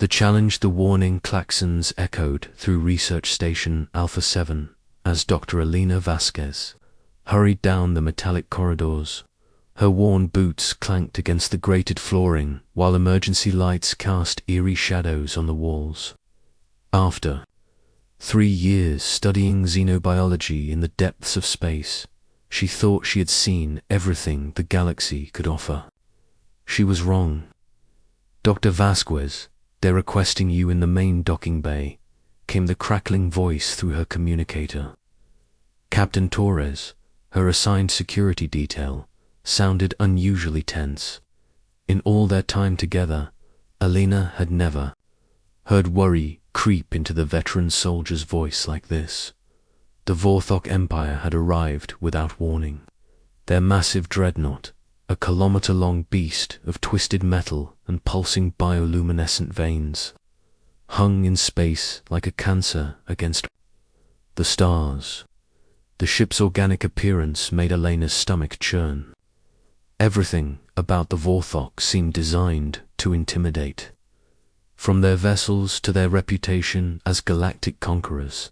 The challenge, the warning klaxons echoed through Research Station Alpha 7 as Dr. Elena Vasquez hurried down the metallic corridors. Her worn boots clanked against the grated flooring, while emergency lights cast eerie shadows on the walls. After 3 years studying xenobiology in the depths of space, she thought she had seen everything the galaxy could offer. She was wrong. "Dr. Vasquez, they're requesting you in the main docking bay," came the crackling voice through her communicator. Captain Torres, her assigned security detail, sounded unusually tense. In all their time together, Elena had never heard worry creep into the veteran soldier's voice like this. The Vorthok Empire had arrived without warning. Their massive dreadnought, a kilometer-long beast of twisted metal and pulsing bioluminescent veins, hung in space like a cancer against the stars. The ship's organic appearance made Elena's stomach churn. Everything about the Vorthok seemed designed to intimidate. From their vessels to their reputation as galactic conquerors,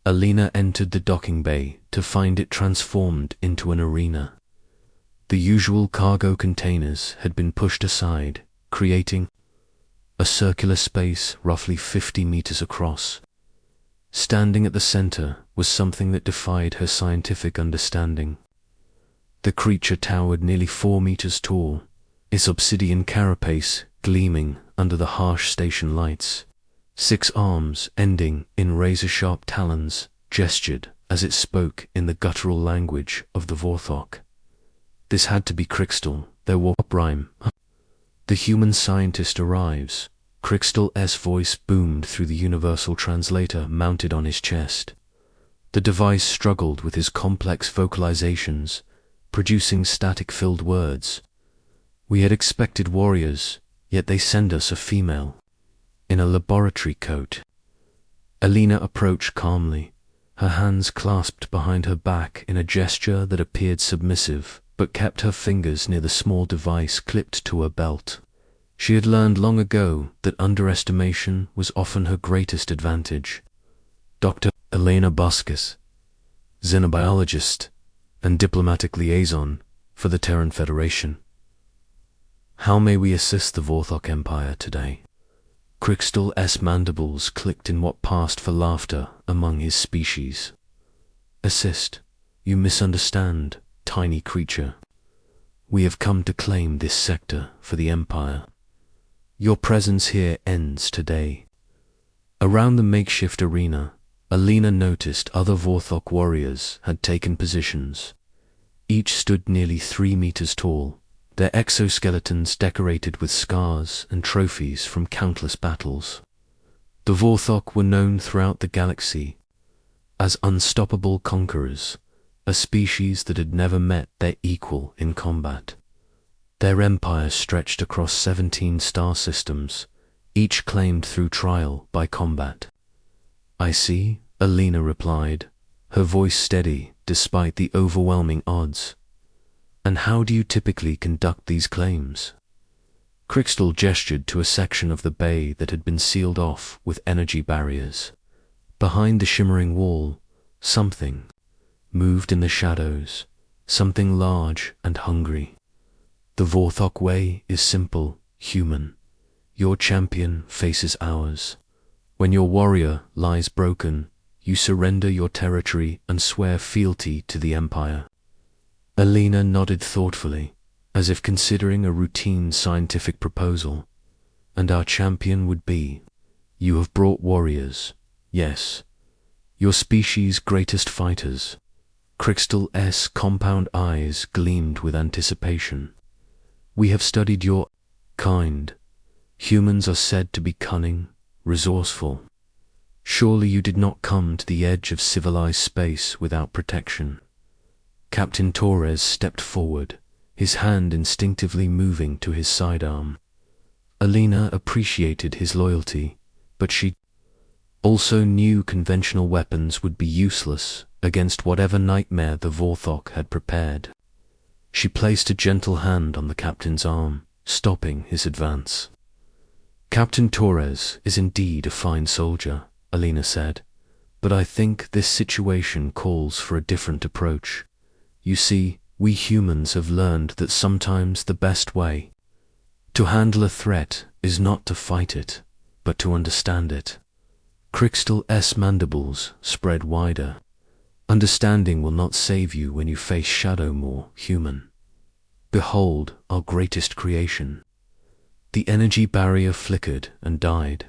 Elena entered the docking bay to find it transformed into an arena. The usual cargo containers had been pushed aside, creating a circular space roughly 50 meters across. Standing at the center was something that defied her scientific understanding. The creature towered nearly 4 meters tall, its obsidian carapace gleaming under the harsh station lights. 6 arms, ending in razor-sharp talons, gestured as it spoke in the guttural language of the Vorthok. This had to be Crystal, their warp rhyme. "The human scientist arrives." Crystal's voice boomed through the universal translator mounted on his chest. The device struggled with his complex vocalizations, producing static-filled words. "We had expected warriors, yet they send us a female in a laboratory coat." Elena approached calmly, her hands clasped behind her back in a gesture that appeared submissive, but kept her fingers near the small device clipped to her belt. She had learned long ago that underestimation was often her greatest advantage. Dr. Elena Vasquez, xenobiologist and diplomatic liaison for the Terran Federation. "How may we assist the Vorthok Empire today?" Crystal's mandibles clicked in what passed for laughter among his species. "Assist? You misunderstand, tiny creature. We have come to claim this sector for the Empire. Your presence here ends today." Around the makeshift arena, Elena noticed other Vorthok warriors had taken positions. Each stood nearly 3 meters tall, their exoskeletons decorated with scars and trophies from countless battles. The Vorthok were known throughout the galaxy as unstoppable conquerors, a species that had never met their equal in combat. Their empire stretched across 17 star systems, each claimed through trial by combat. "I see," Elena replied, her voice steady despite the overwhelming odds. "And how do you typically conduct these claims?" Crystal gestured to a section of the bay that had been sealed off with energy barriers. Behind the shimmering wall, something moved in the shadows, something large and hungry. "The Vorthok way is simple, human. Your champion faces ours. When your warrior lies broken, you surrender your territory and swear fealty to the Empire." Elena nodded thoughtfully, as if considering a routine scientific proposal. "And our champion would be, you have brought warriors, yes, your species' greatest fighters." Crystal's compound eyes gleamed with anticipation. "We have studied your kind. Humans are said to be cunning, resourceful. Surely you did not come to the edge of civilized space without protection." Captain Torres stepped forward, his hand instinctively moving to his sidearm. Elena appreciated his loyalty, but she also knew conventional weapons would be useless against whatever nightmare the Vorthok had prepared. She placed a gentle hand on the captain's arm, stopping his advance. Captain Torres is indeed a fine soldier, Alina said, but I think this situation calls for a different approach. You see, we humans have learned that sometimes the best way to handle a threat is not to fight it, but to understand it. Crystal's mandibles spread wider. Understanding will not save you when you face Shadowmoor, human. Behold our greatest creation. The energy barrier flickered and died.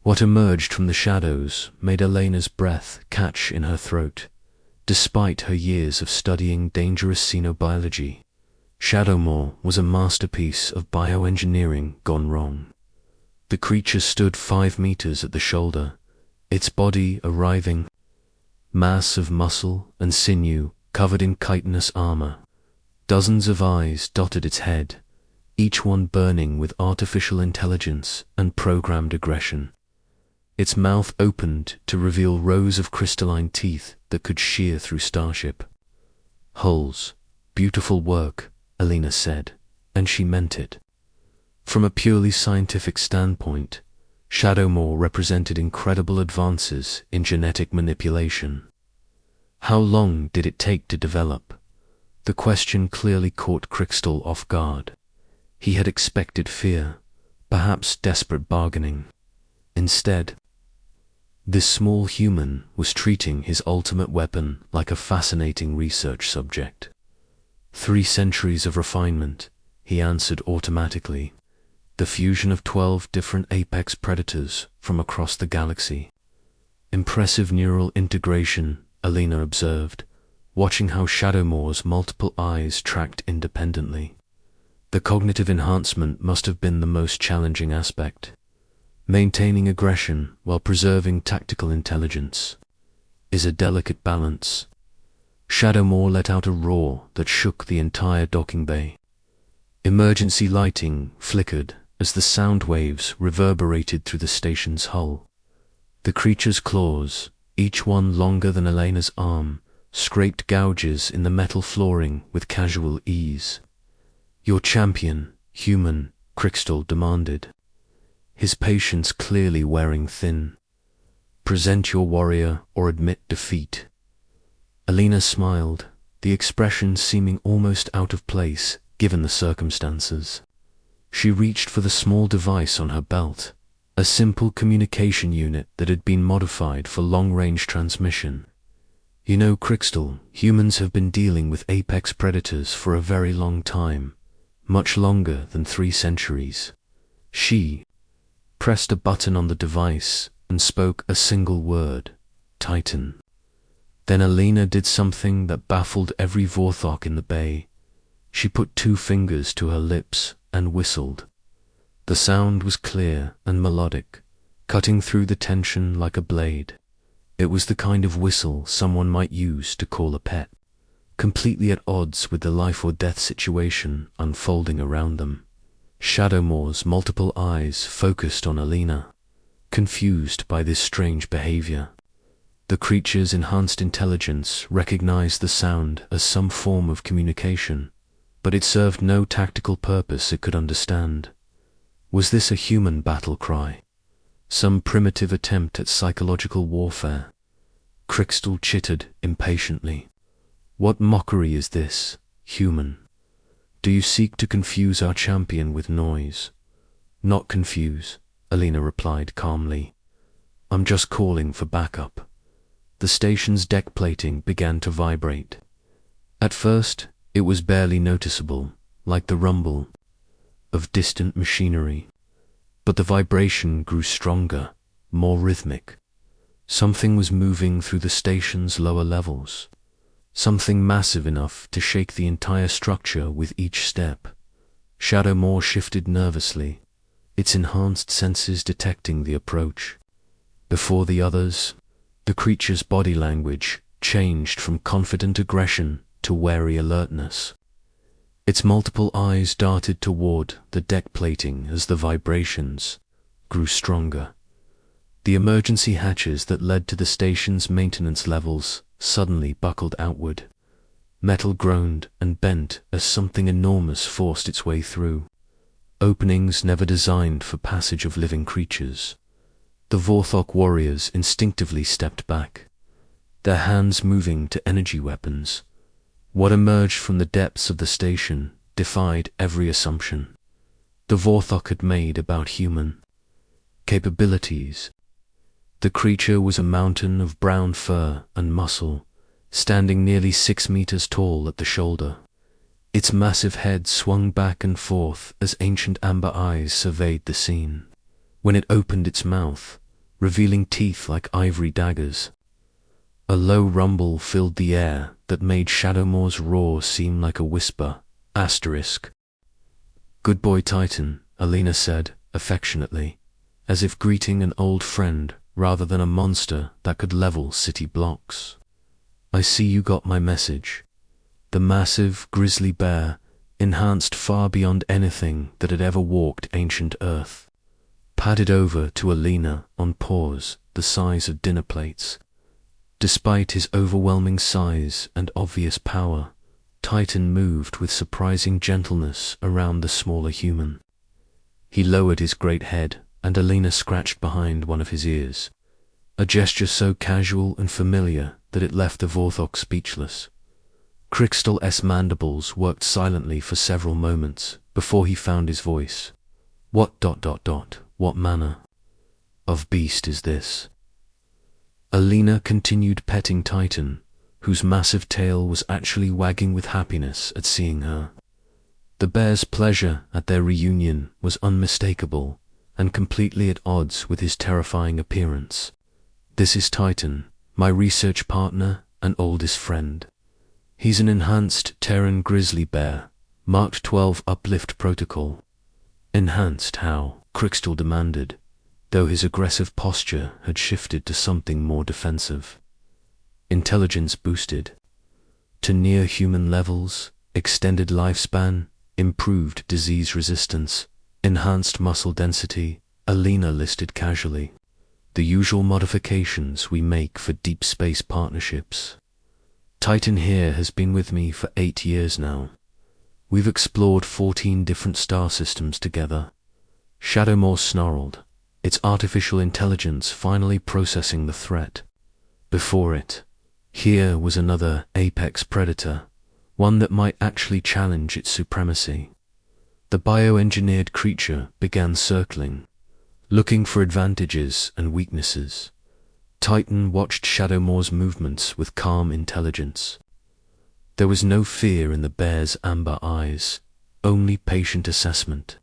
What emerged from the shadows made Elena's breath catch in her throat. Despite her years of studying dangerous xenobiology, Shadowmoor was a masterpiece of bioengineering gone wrong. The creature stood 5 meters at the shoulder, its body a writhing mass of muscle and sinew covered in chitinous armor. Dozens of eyes dotted its head, each one burning with artificial intelligence and programmed aggression. Its mouth opened to reveal rows of crystalline teeth that could shear through starship hulls. Beautiful work, Alina said, and she meant it. From a purely scientific standpoint, Shadowmoor represented incredible advances in genetic manipulation. How long did it take to develop? The question clearly caught Crystal off guard. He had expected fear, perhaps desperate bargaining. Instead, this small human was treating his ultimate weapon like a fascinating research subject. 3 centuries of refinement, he answered automatically. The fusion of 12 different apex predators from across the galaxy. Impressive neural integration, Alina observed, watching how Shadowmoor's multiple eyes tracked independently. The cognitive enhancement must have been the most challenging aspect. Maintaining aggression while preserving tactical intelligence is a delicate balance. Shadowmoor let out a roar that shook the entire docking bay. Emergency lighting flickered as the sound waves reverberated through the station's hull. The creature's claws, each one longer than Elena's arm, scraped gouges in the metal flooring with casual ease. Your champion, human, Crystal demanded, his patience clearly wearing thin. Present your warrior or admit defeat. Alina smiled, the expression seeming almost out of place given the circumstances. She reached for the small device on her belt, a simple communication unit that had been modified for long-range transmission. You know, Crystal, humans have been dealing with apex predators for a very long time, much longer than 3 centuries. She pressed a button on the device and spoke a single word, Titan. Then Alina did something that baffled every Vorthok in the bay. She put 2 fingers to her lips and whistled. The sound was clear and melodic, cutting through the tension like a blade. It was the kind of whistle someone might use to call a pet, completely at odds with the life or death situation unfolding around them. Shadowmoor's multiple eyes focused on Alina, confused by this strange behavior. The creature's enhanced intelligence recognized the sound as some form of communication, but it served no tactical purpose it could understand. Was this a human battle cry? Some primitive attempt at psychological warfare? Crystal chittered impatiently. What mockery is this, human? Do you seek to confuse our champion with noise? Not confuse, Alina replied calmly. I'm just calling for backup. The station's deck plating began to vibrate. At first, it was barely noticeable, like the rumble of distant machinery. But the vibration grew stronger, more rhythmic. Something was moving through the station's lower levels. Something massive enough to shake the entire structure with each step. Shadowmoor shifted nervously, its enhanced senses detecting the approach. Before the others, the creature's body language changed from confident aggression to wary alertness. Its multiple eyes darted toward the deck plating as the vibrations grew stronger. The emergency hatches that led to the station's maintenance levels suddenly buckled outward. Metal groaned and bent as something enormous forced its way through. openings never designed for passage of living creatures. The Vorthok warriors instinctively stepped back, their hands moving to energy weapons. What emerged from the depths of the station defied every assumption the Vorthok had made about human capabilities. The creature was a mountain of brown fur and muscle, standing nearly 6 meters tall at the shoulder. Its massive head swung back and forth as ancient amber eyes surveyed the scene. When it opened its mouth, revealing teeth like ivory daggers, a low rumble filled the air that made Shadowmoor's roar seem like a whisper. Good boy, Titan, Alina said, affectionately, as if greeting an old friend rather than a monster that could level city blocks. I see you got my message. The massive, grisly bear, enhanced far beyond anything that had ever walked ancient Earth, padded over to Alina on paws the size of dinner plates. Despite his overwhelming size and obvious power, Titan moved with surprising gentleness around the smaller human. He lowered his great head, and Alina scratched behind one of his ears, a gesture so casual and familiar that it left the Vorthok speechless. Crystal's mandibles worked silently for several moments before he found his voice. What manner of beast is this? Alina continued petting Titan, whose massive tail was actually wagging with happiness at seeing her. The bear's pleasure at their reunion was unmistakable and completely at odds with his terrifying appearance. This is Titan, my research partner and oldest friend. He's an enhanced Terran grizzly bear, marked 12 Uplift Protocol. Enhanced how? Crystal demanded, though his aggressive posture had shifted to something more defensive. Intelligence boosted to near human levels, extended lifespan, improved disease resistance, enhanced muscle density, Alina listed casually. The usual modifications we make for deep space partnerships. Titan here has been with me for 8 years now. We've explored 14 different star systems together. Shadowmoor snarled, its artificial intelligence finally processing the threat. Before it, here was another apex predator, one that might actually challenge its supremacy. The bioengineered creature began circling, looking for advantages and weaknesses. Titan watched Shadowmoor's movements with calm intelligence. There was no fear in the bear's amber eyes, only patient assessment.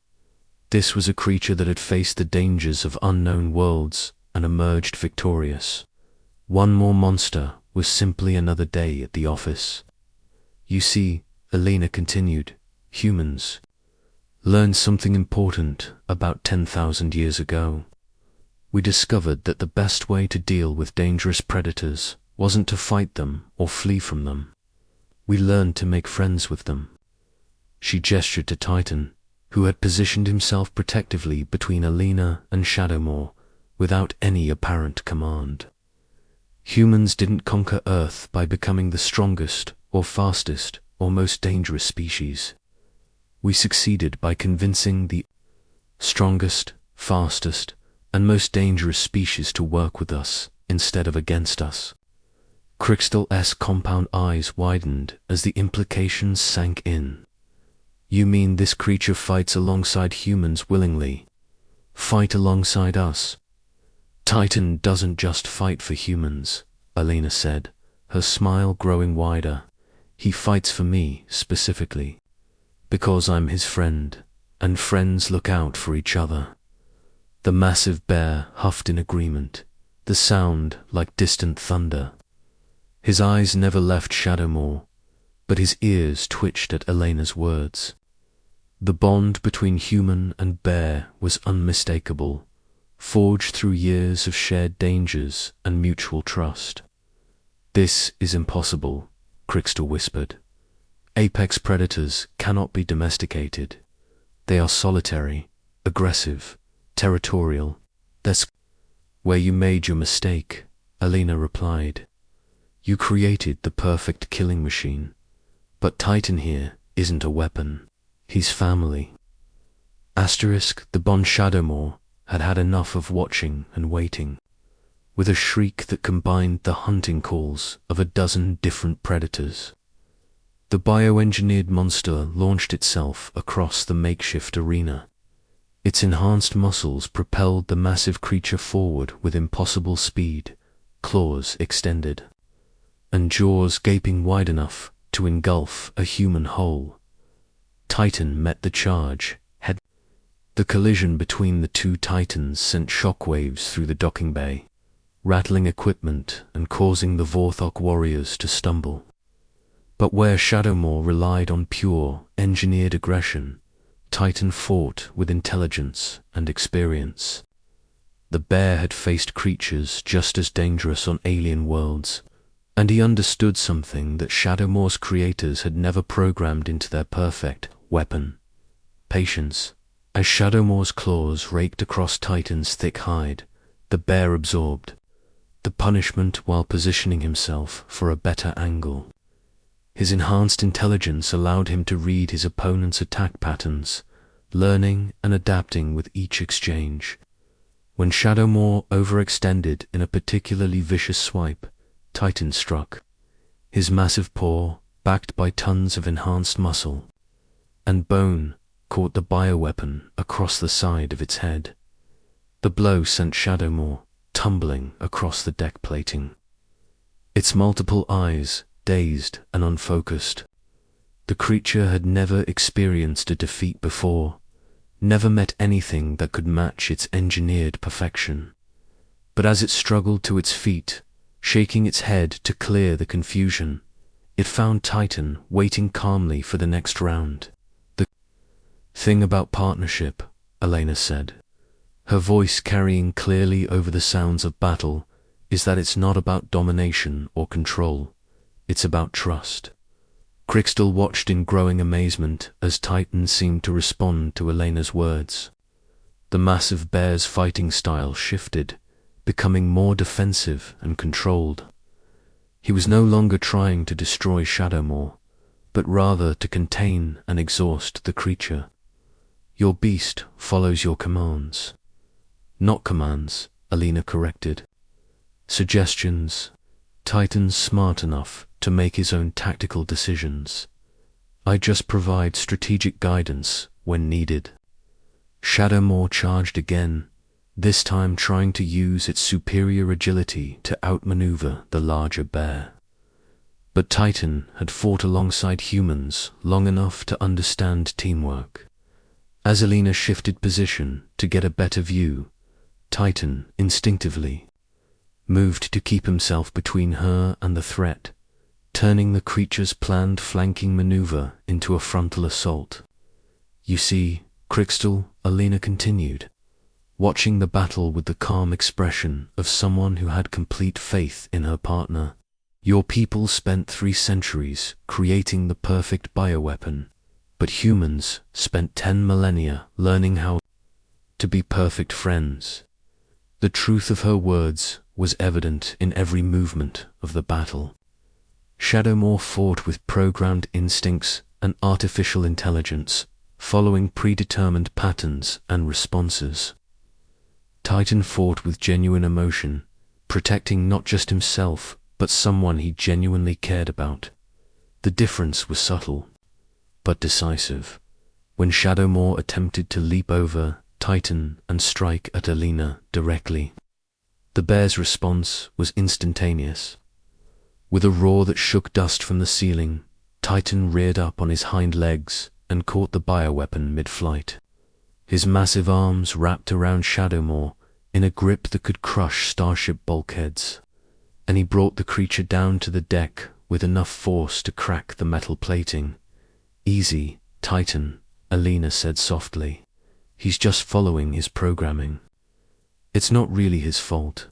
This was a creature that had faced the dangers of unknown worlds and emerged victorious. One more monster was simply another day at the office. You see, Alina continued, humans learned something important about 10,000 years ago. We discovered that the best way to deal with dangerous predators wasn't to fight them or flee from them. We learned to make friends with them. She gestured to Titan, who had positioned himself protectively between Alina and Shadowmoor without any apparent command. Humans didn't conquer Earth by becoming the strongest or fastest or most dangerous species. We succeeded by convincing the strongest, fastest, and most dangerous species to work with us instead of against us. Crystal's compound eyes widened as the implications sank in. You mean this creature fights alongside humans willingly? Fight alongside us? Titan doesn't just fight for humans, Alina said, her smile growing wider. He fights for me, specifically, because I'm his friend, and friends look out for each other. The massive bear huffed in agreement, the sound like distant thunder. His eyes never left Shadowmoor, but his ears twitched at Alina's words. The bond between human and bear was unmistakable, forged through years of shared dangers and mutual trust. This is impossible, Crystal whispered. Apex predators cannot be domesticated. They are solitary, aggressive, territorial. That's where you made your mistake, Alina replied. You created the perfect killing machine, but Titan here isn't a weapon. He's family. The Bon Shadowmore had had enough of watching and waiting. With a shriek that combined the hunting calls of a dozen different predators, the bioengineered monster launched itself across the makeshift arena. Its enhanced muscles propelled the massive creature forward with impossible speed, claws extended, and jaws gaping wide enough to engulf a human whole. Titan met the charge head. The collision between the two titans sent shockwaves through the docking bay, rattling equipment and causing the Vorthok warriors to stumble. But where Shadowmore relied on pure, engineered aggression, Titan fought with intelligence and experience. The bear had faced creatures just as dangerous on alien worlds, and he understood something that Shadowmore's creators had never programmed into their perfect weapon: patience. As Shadowmore's claws raked across Titan's thick hide, the bear absorbed the punishment while positioning himself for a better angle. His enhanced intelligence allowed him to read his opponent's attack patterns, learning and adapting with each exchange. When Shadowmore overextended in a particularly vicious swipe, Titan struck. His massive paw, backed by tons of enhanced muscle and bone, caught the bioweapon across the side of its head. The blow sent Shadowmore tumbling across the deck plating, its multiple eyes dazed and unfocused. The creature had never experienced a defeat before, never met anything that could match its engineered perfection. But as it struggled to its feet, shaking its head to clear the confusion, it found Titan waiting calmly for the next round. "The thing about partnership," Elena said, her voice carrying clearly over the sounds of battle, "is that it's not about domination or control. It's about trust." Crystal watched in growing amazement as Titan seemed to respond to Elena's words. The massive bear's fighting style shifted, becoming more defensive and controlled. He was no longer trying to destroy Shadowmore, but rather to contain and exhaust the creature. "Your beast follows your commands." "Not commands," Elena corrected. "Suggestions. Titan's smart enough to make his own tactical decisions. I just provide strategic guidance when needed." Shadowmore charged again, this time trying to use its superior agility to outmaneuver the larger bear. But Titan had fought alongside humans long enough to understand teamwork. As Elena shifted position to get a better view, Titan instinctively moved to keep himself between her and the threat, turning the creature's planned flanking maneuver into a frontal assault. "You see, Crystal," Elena continued, watching the battle with the calm expression of someone who had complete faith in her partner. "Your people spent 3 centuries creating the perfect bioweapon, but humans spent 10 millennia learning how to be perfect friends." The truth of her words was evident in every movement of the battle. Shadowmore fought with programmed instincts and artificial intelligence, following predetermined patterns and responses. Titan fought with genuine emotion, protecting not just himself, but someone he genuinely cared about. The difference was subtle, but decisive. When Shadowmore attempted to leap over Titan and strike at Elena directly, the bear's response was instantaneous. With a roar that shook dust from the ceiling, Titan reared up on his hind legs and caught the bioweapon mid-flight. His massive arms wrapped around Shadowmore in a grip that could crush starship bulkheads, and he brought the creature down to the deck with enough force to crack the metal plating. "Easy, Titan," Elena said softly. "He's just following his programming. It's not really his fault."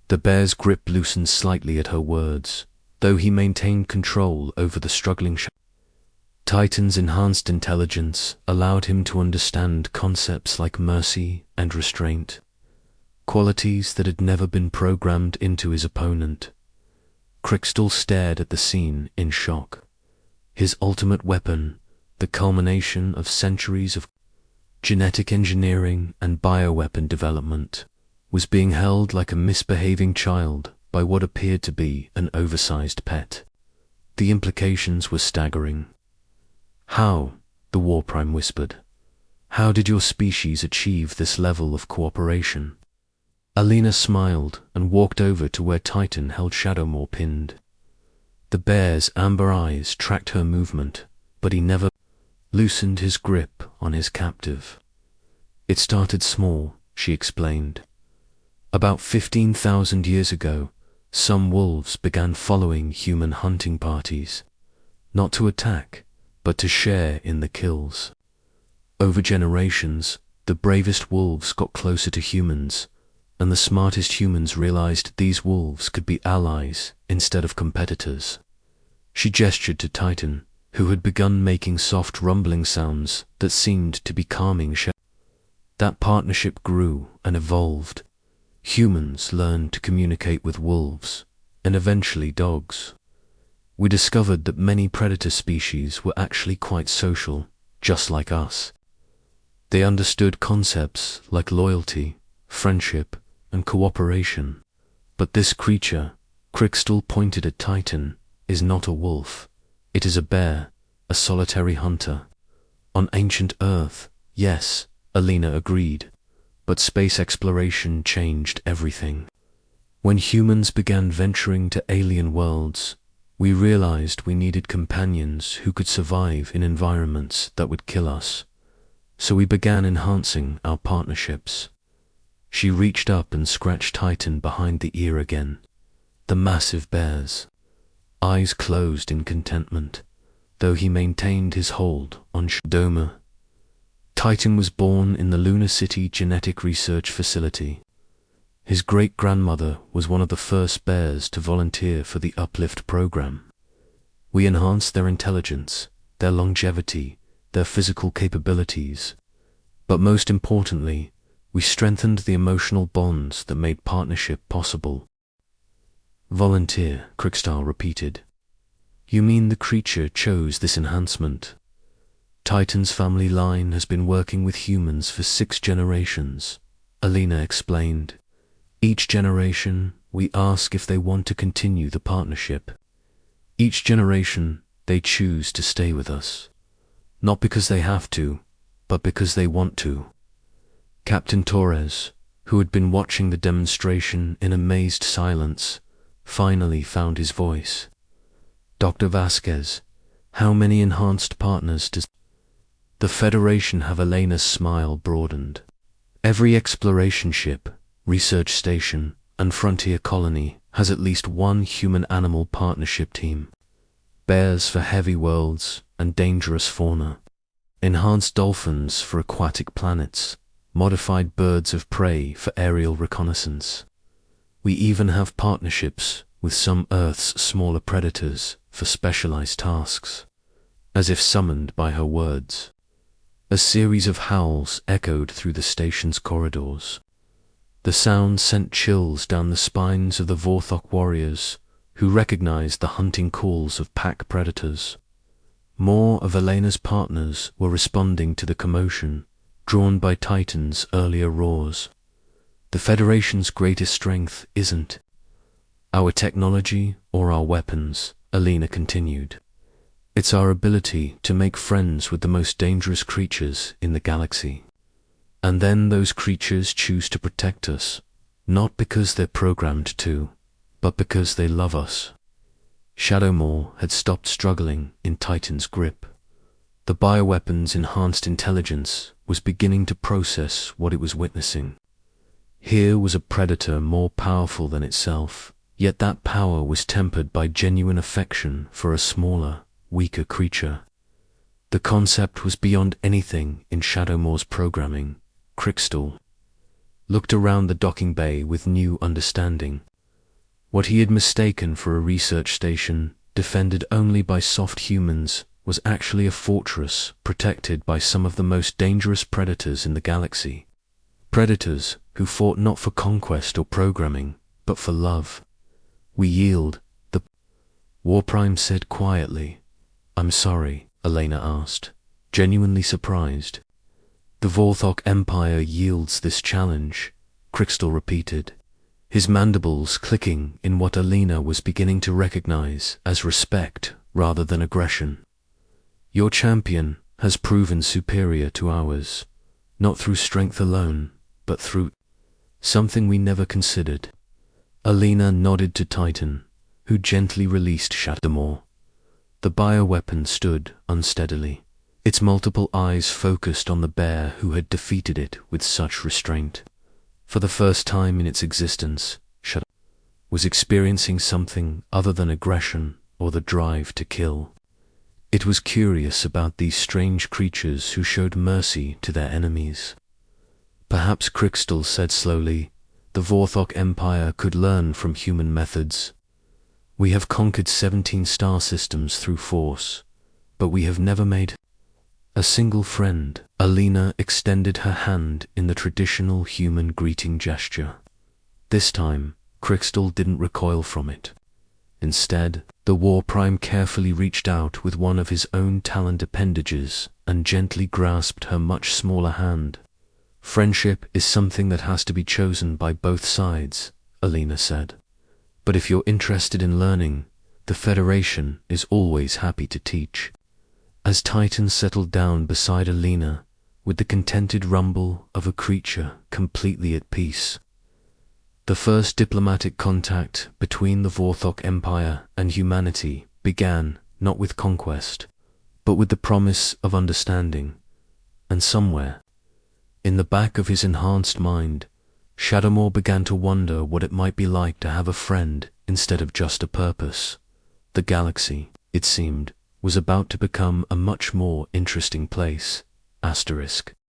The bear's grip loosened slightly at her words, though he maintained control over the struggling Titan's enhanced intelligence allowed him to understand concepts like mercy and restraint, qualities that had never been programmed into his opponent. Crystal stared at the scene in shock. His ultimate weapon, the culmination of centuries of genetic engineering and bioweapon development, was being held like a misbehaving child by what appeared to be an oversized pet. The implications were staggering. "How?" the War Prime whispered. "How did your species achieve this level of cooperation?" Alina smiled and walked over to where Titan held Shadowmoor pinned. The bear's amber eyes tracked her movement, but he never loosened his grip on his captive. "It started small," she explained. "About 15,000 years ago, some wolves began following human hunting parties, not to attack, but to share in the kills. Over generations, the bravest wolves got closer to humans, and the smartest humans realized these wolves could be allies instead of competitors." She gestured to Titan, who had begun making soft rumbling sounds that seemed to be calming. That partnership grew and evolved. Humans learned to communicate with wolves, and eventually dogs. We discovered that many predator species were actually quite social, just like us. They understood concepts like loyalty, friendship, and cooperation. But this creature, Crystal pointed at Titan, is not a wolf. It is a bear, a solitary hunter. On ancient Earth, yes, Alina agreed, but space exploration changed everything. When humans began venturing to alien worlds, we realized we needed companions who could survive in environments that would kill us. So we began enhancing our partnerships. She reached up and scratched Titan behind the ear again. The massive bear's eyes closed in contentment, though he maintained his hold on Doma. Titan was born in the Lunar City Genetic Research Facility. His great-grandmother was one of the first bears to volunteer for the Uplift program. We enhanced their intelligence, their longevity, their physical capabilities, but most importantly, we strengthened the emotional bonds that made partnership possible. "Volunteer," Crystal repeated. "You mean the creature chose this enhancement?" "Titan's family line has been working with humans for 6 generations, Alina explained. "Each generation, we ask if they want to continue the partnership. Each generation, they choose to stay with us. Not because they have to, but because they want to." Captain Torres, who had been watching the demonstration in amazed silence, finally found his voice. "Dr. Vasquez, how many enhanced partners does the Federation have?" Elena's smile broadened. "Every exploration ship, research station, and frontier colony has at least one human-animal partnership team. Bears for heavy worlds and dangerous fauna. Enhanced dolphins for aquatic planets. Modified birds of prey for aerial reconnaissance. We even have partnerships with some Earth's smaller predators for specialized tasks." As if summoned by her words, a series of howls echoed through the station's corridors. The sound sent chills down the spines of the Vorthok warriors, who recognized the hunting calls of pack predators. More of Elena's partners were responding to the commotion, drawn by Titan's earlier roars. "The Federation's greatest strength isn't our technology or our weapons," Alina continued. "It's our ability to make friends with the most dangerous creatures in the galaxy. And then those creatures choose to protect us, not because they're programmed to, but because they love us." Shadowmoor had stopped struggling in Titan's grip. The bioweapon's enhanced intelligence was beginning to process what it was witnessing. Here was a predator more powerful than itself, yet that power was tempered by genuine affection for a smaller, weaker creature. The concept was beyond anything in Shadowmoor's programming. Crystal looked around the docking bay with new understanding. What he had mistaken for a research station, defended only by soft humans, was actually a fortress protected by some of the most dangerous predators in the galaxy. Predators who fought not for conquest or programming, but for love. "We yield," the War Prime said quietly. "I'm sorry," Elena asked, genuinely surprised. The Vorthok Empire yields this challenge, Crystal repeated, his mandibles clicking in what Alina was beginning to recognize as respect rather than aggression. Your champion has proven superior to ours, not through strength alone, but through something we never considered. Alina nodded to Titan, who gently released Shadowmoor. The bioweapon stood unsteadily, its multiple eyes focused on the bear who had defeated it with such restraint. For the first time in its existence, Shadow was experiencing something other than aggression or the drive to kill. It was curious about these strange creatures who showed mercy to their enemies. Perhaps, Crystal said slowly, the Vorthok Empire could learn from human methods. We have conquered 17 star systems through force, but we have never made a single friend. Alina extended her hand in the traditional human greeting gesture. This time, Crystal didn't recoil from it. Instead, the War Prime carefully reached out with one of his own talent appendages and gently grasped her much smaller hand. Friendship is something that has to be chosen by both sides, Alina said. But if you're interested in learning, the Federation is always happy to teach. As Titan settled down beside Alina, with the contented rumble of a creature completely at peace, the first diplomatic contact between the Vorthok Empire and humanity began not with conquest, but with the promise of understanding. And somewhere, in the back of his enhanced mind, Shadowmoor began to wonder what it might be like to have a friend instead of just a purpose. The galaxy, it seemed, was about to become a much more interesting place. Asterisk.